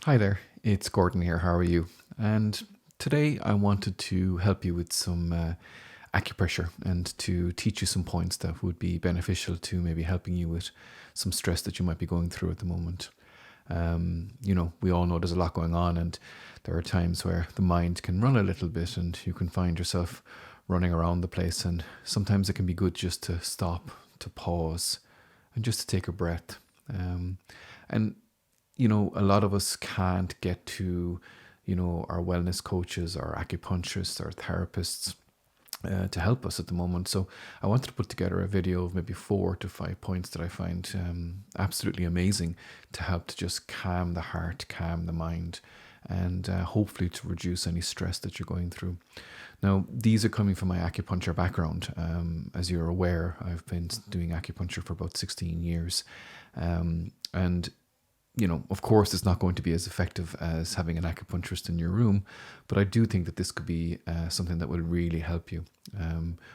Hi there, it's Gordon here. How are you? And today I wanted to help you with some acupressure and to teach you some points that would be beneficial to maybe helping you with some stress that you might be going through at the moment. We all know there's a lot going on, and there are times where the mind can run a little bit and you can find yourself running around the place. And sometimes it can be good just to stop, to pause, and just to take a breath. And a lot of us can't get to, our wellness coaches, our acupuncturists, our therapists to help us at the moment. So I wanted to put together a video of maybe 4 to 5 points that I find absolutely amazing to help to just calm the heart, calm the mind, and hopefully to reduce any stress that you're going through. Now, these are coming from my acupuncture background. As you're aware, I've been doing acupuncture for about 16 years. And of course, it's not going to be as effective as having an acupuncturist in your room, but I do think that this could be something that will really help you.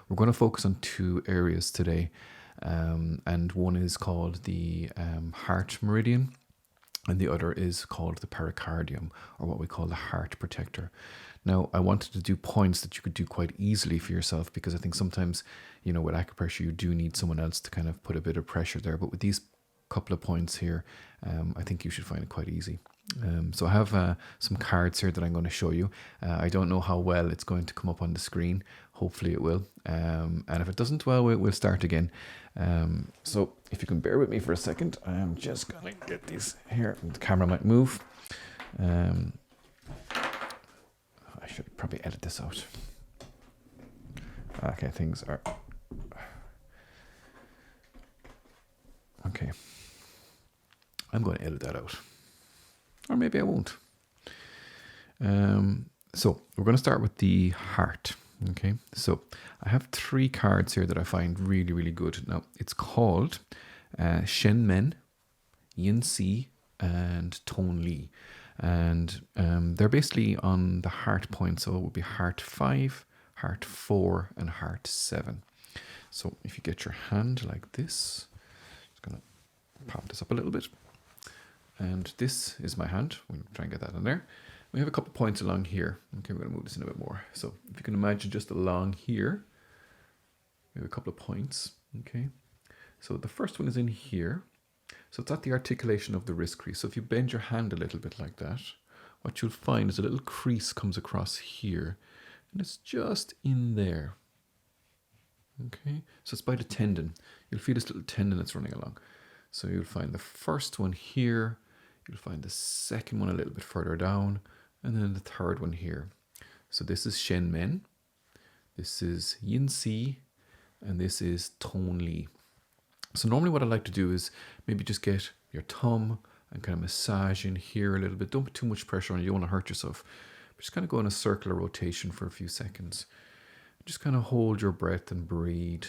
We're going to focus on 2 areas today, and one is called the heart meridian, and the other is called the pericardium, or what we call the heart protector. Now, I wanted to do points that you could do quite easily for yourself, because I think sometimes, with acupressure, you do need someone else to kind of put a bit of pressure there. But with these couple of points here, I think you should find it quite easy. So I have some cards here that I'm going to show you. I don't know how well it's going to come up on the screen. Hopefully it will. And if it doesn't, well, we'll start again. So if you can bear with me for a second, I'm just going to get these here. The camera might move. I should probably edit this out. Okay, things are... Okay. I'm going to edit that out. Or maybe I won't. So we're going to start with the heart. Okay, so I have 3 cards here that I find really, really good. Now, it's called Shen Men, Yin Si, and Tone Li. And they're basically on the heart point. So it would be heart 5, heart 4, and heart 7. So if you get your hand like this, just going to pop this up a little bit. And this is my hand. We'll try and get that in there. We have a couple points along here. Okay, we're going to move this in a bit more. So if you can imagine just along here, we have a couple of points. Okay, so the first one is in here. So it's at the articulation of the wrist crease. So if you bend your hand a little bit like that, what you'll find is a little crease comes across here. And it's just in there. Okay, so it's by the tendon. You'll feel this little tendon that's running along. So you'll find the first one here. You'll find the second one a little bit further down, and then the third one here. So this is Shen Men, this is Yin Si, and this is Tone Li. So normally what I like to do is maybe just get your thumb and kind of massage in here a little bit. Don't put too much pressure on it, you don't want to hurt yourself. But just kind of go in a circular rotation for a few seconds. Just kind of hold your breath and breathe,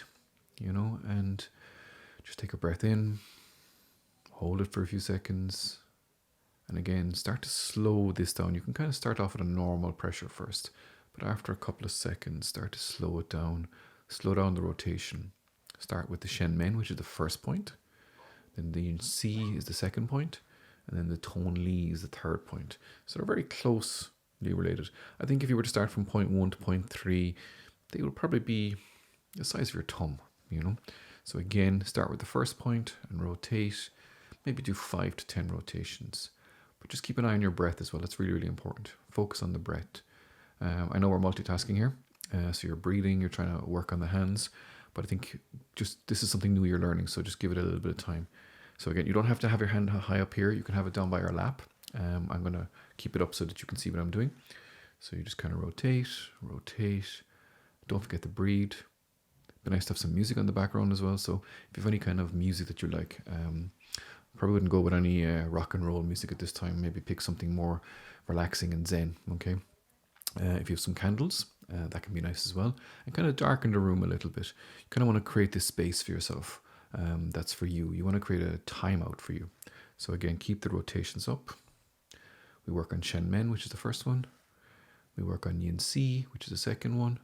and just take a breath in, hold it for a few seconds. And again, start to slow this down. You can kind of start off at a normal pressure first, but after a couple of seconds, start to slow it down. Slow down the rotation. Start with the Shen Men, which is the first point. Then the Yin Si is the second point. And then the Tone Li is the third point. So they're very closely related. I think if you were to start from point 1 to point 3, they would probably be the size of your thumb, So again, start with the first point and rotate. Maybe do 5 to 10 rotations. But just keep an eye on your breath as well. That's really, really important. Focus on the breath. I know we're multitasking here. So you're breathing, you're trying to work on the hands. But I think just this is something new you're learning. So just give it a little bit of time. So again, you don't have to have your hand high up here. You can have it down by your lap. I'm going to keep it up so that you can see what I'm doing. So you just kind of rotate, rotate. Don't forget to breathe. It'd be nice to have some music on the background as well. So if you have any kind of music that you like, probably wouldn't go with any rock and roll music at this time. Maybe pick something more relaxing and zen, okay? If you have some candles, that can be nice as well. And kind of darken the room a little bit. You kind of want to create this space for yourself. That's for you. You want to create a timeout for you. So again, keep the rotations up. We work on Shen Men, which is the first one. We work on Yin Si, which is the second one.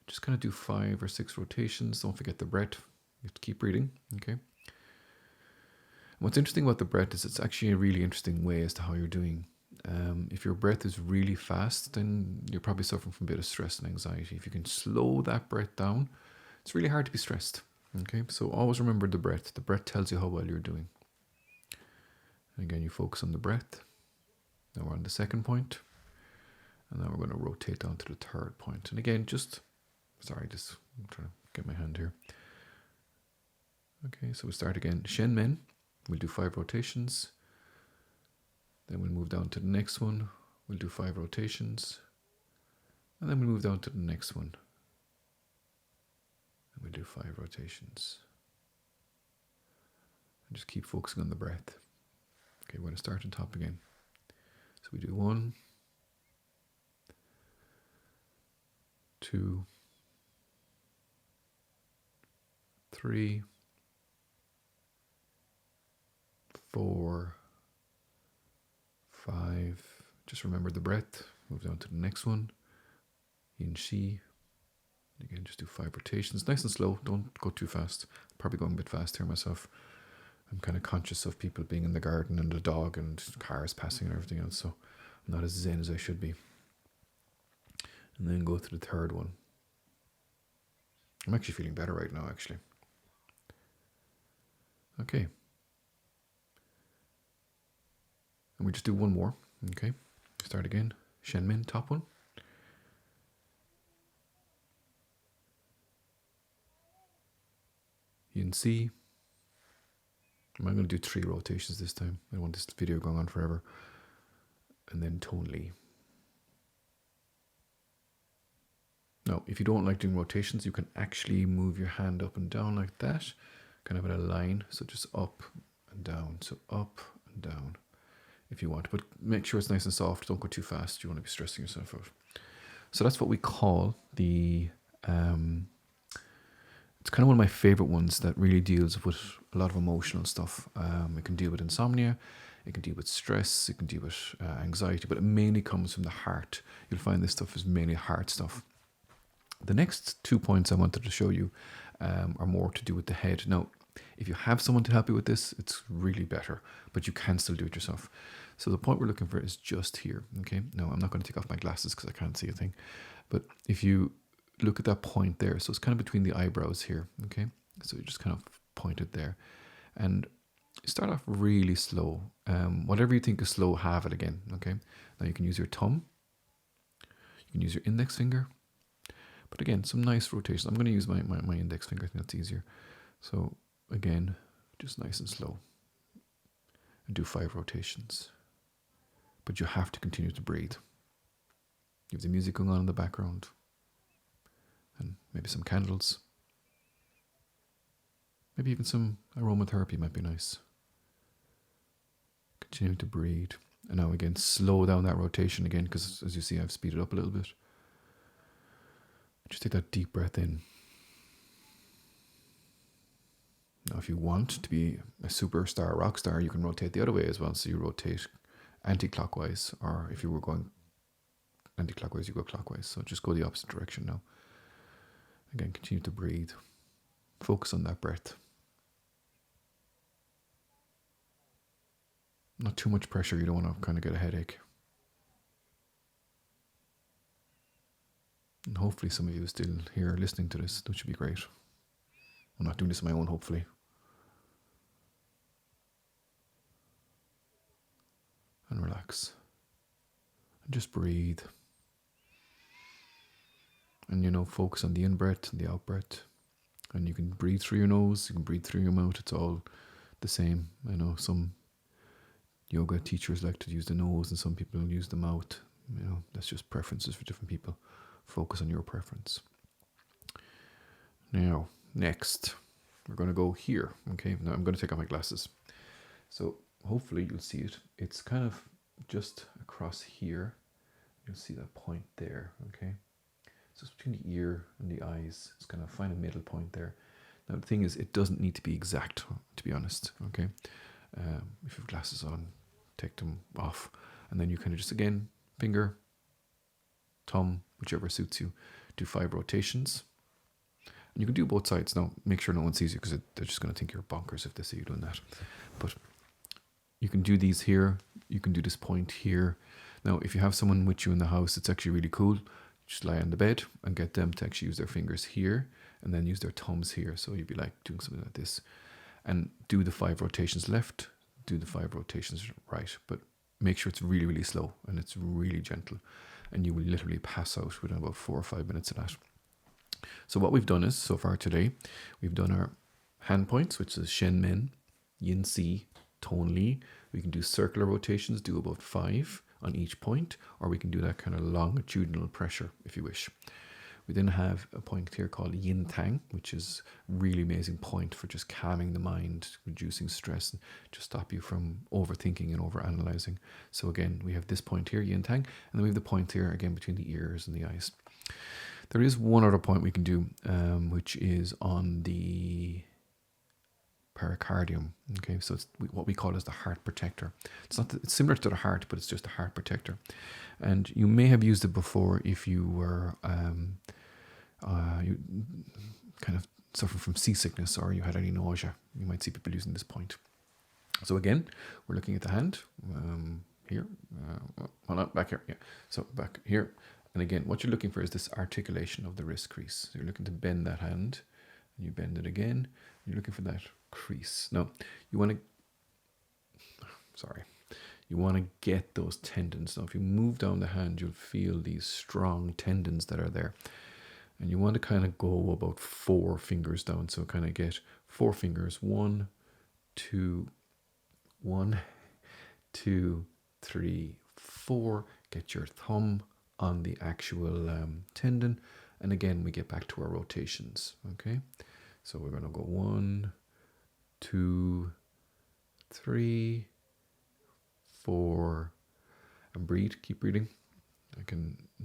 Just kind of do 5 or 6 rotations. Don't forget the breath. You have to keep breathing, okay? What's interesting about the breath is it's actually a really interesting way as to how you're doing. If your breath is really fast, then you're probably suffering from a bit of stress and anxiety. If you can slow that breath down, it's really hard to be stressed. Okay, so always remember the breath. The breath tells you how well you're doing. And again, you focus on the breath. Now we're on the second point. And now we're going to rotate down to the third point. And again, I'm trying to get my hand here. Okay, so we start again. Shen Men. We'll do 5 rotations. Then we'll move down to the next one. We'll do 5 rotations. And then we'll move down to the next one. And we'll do 5 rotations. And just keep focusing on the breath. Okay, we're going to start on top again. So we do 1, 2, 3, 4, 5. Just remember the breath. Move down to the next one. Yin Shi. Again, just do 5 rotations. Nice and slow. Don't go too fast. Probably going a bit fast here myself. I'm kind of conscious of people being in the garden and the dog and cars passing and everything else. So I'm not as zen as I should be. And then go to the third one. I'm actually feeling better right now, actually. Okay. And we just do one more. Okay. Start again. Shen Min, top one. Yin Si. I'm going to do 3 rotations this time. I don't want this video going on forever. And then Tone Li. Now, if you don't like doing rotations, you can actually move your hand up and down like that, kind of in a line. So just up and down. So up and down if you want. But make sure it's nice and soft. Don't go too fast. You want to be stressing yourself out. So that's what we call the... it's kind of one of my favorite ones that really deals with a lot of emotional stuff. It can deal with insomnia. It can deal with stress. It can deal with anxiety. But it mainly comes from the heart. You'll find this stuff is mainly heart stuff. The next 2 points I wanted to show you are more to do with the head. Now, if you have someone to help you with this, it's really better, but you can still do it yourself. So the point we're looking for is just here, okay? Now, I'm not going to take off my glasses because I can't see a thing, but if you look at that point there, so it's kind of between the eyebrows here, okay? So you just kind of point it there, and start off really slow. Whatever you think is slow, have it again, okay? Now you can use your thumb, you can use your index finger, but again, some nice rotation. I'm going to use my index finger. I think that's easier. So again, just nice and slow. And do 5 rotations. But you have to continue to breathe. You have the music going on in the background. And maybe some candles. Maybe even some aromatherapy might be nice. Continue to breathe. And now again, slow down that rotation again, because as you see, I've speeded up a little bit. Just take that deep breath in. Now, if you want to be a superstar, rock star, you can rotate the other way as well. So you rotate anti-clockwise, or if you were going anti-clockwise, you go clockwise. So just go the opposite direction now. Again, continue to breathe. Focus on that breath. Not too much pressure. You don't want to kind of get a headache. And hopefully some of you are still here listening to this. That should be great. I'm not doing this on my own, hopefully. And relax. And just breathe. And, focus on the in-breath and the out-breath. And you can breathe through your nose, you can breathe through your mouth. It's all the same. I know some yoga teachers like to use the nose and some people use the mouth. That's just preferences for different people. Focus on your preference. Now, next, we're going to go here. Okay, now I'm going to take off my glasses. So hopefully you'll see it. It's kind of just across here. You'll see that point there. Okay, so it's between the ear and the eyes. It's kind of find a middle point there. Now the thing is, it doesn't need to be exact, to be honest. Okay, if you have glasses on, take them off, and then you kind of just again finger, thumb, whichever suits you, do 5 rotations. And you can do both sides. Now, make sure no one sees you because they're just going to think you're bonkers if they see you doing that. But you can do these here. You can do this point here. Now, if you have someone with you in the house, it's actually really cool. Just lie on the bed and get them to actually use their fingers here and then use their thumbs here. So you'd be like doing something like this and do the 5 rotations left, do the 5 rotations right. But make sure it's really, really slow and it's really gentle. And you will literally pass out within about 4 or 5 minutes of that. So what we've done is, so far today, we've done our hand points, which is Shen Men, Yin Si, Tone Li. We can do circular rotations, do about 5 on each point, or we can do that kind of longitudinal pressure if you wish. We then have a point here called Yin Tang, which is a really amazing point for just calming the mind, reducing stress, and just stop you from overthinking and overanalyzing. So again, we have this point here, Yin Tang, and then we have the point here again between the ears and the eyes. There is one other point we can do, which is on the pericardium. Okay, so it's what we call as the heart protector. It's similar to the heart, but it's just a heart protector. And you may have used it before if you were you kind of suffering from seasickness or you had any nausea. You might see people using this point. So again, we're looking at the hand here. Well, not back here. Yeah. So back here. And again, what you're looking for is this articulation of the wrist crease. So you're looking to bend that hand. And you bend it again. You're looking for that crease. Now, you want to get those tendons. Now, if you move down the hand, you'll feel these strong tendons that are there. And you want to kind of go about 4 fingers down. So kind of get 4 fingers. 1, 2, 3, 4. Get your thumb on the actual tendon. And again, we get back to our rotations. Okay. So we're going to go 1, 2, 3, 4, and breathe. Keep breathing.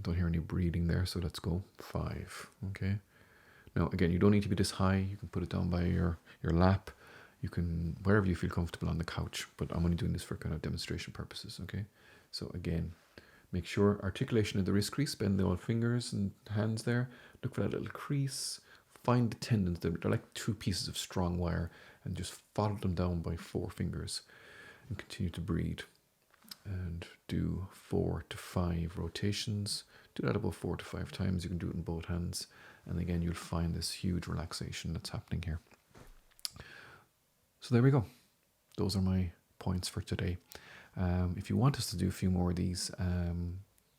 Don't hear any breathing there, so let's go 5. Okay. Now again, you don't need to be this high. You can put it down by your lap. You can wherever you feel comfortable on the couch. But I'm only doing this for kind of demonstration purposes. Okay. So again, make sure articulation of the wrist crease. Bend the old fingers and hands there. Look for that little crease. Find the tendons. They're like 2 pieces of strong wire, and just follow them down by 4 fingers, and continue to breathe. And do 4 to 5 rotations. Do that about 4 to 5 times. You can do it in both hands, and again, you'll find this huge relaxation that's happening here. So there we go. Those are my points for today. If you want us to do a few more of these,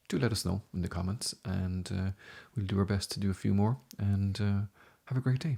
do let us know in the comments, and we'll do our best to do a few more. And have a great day.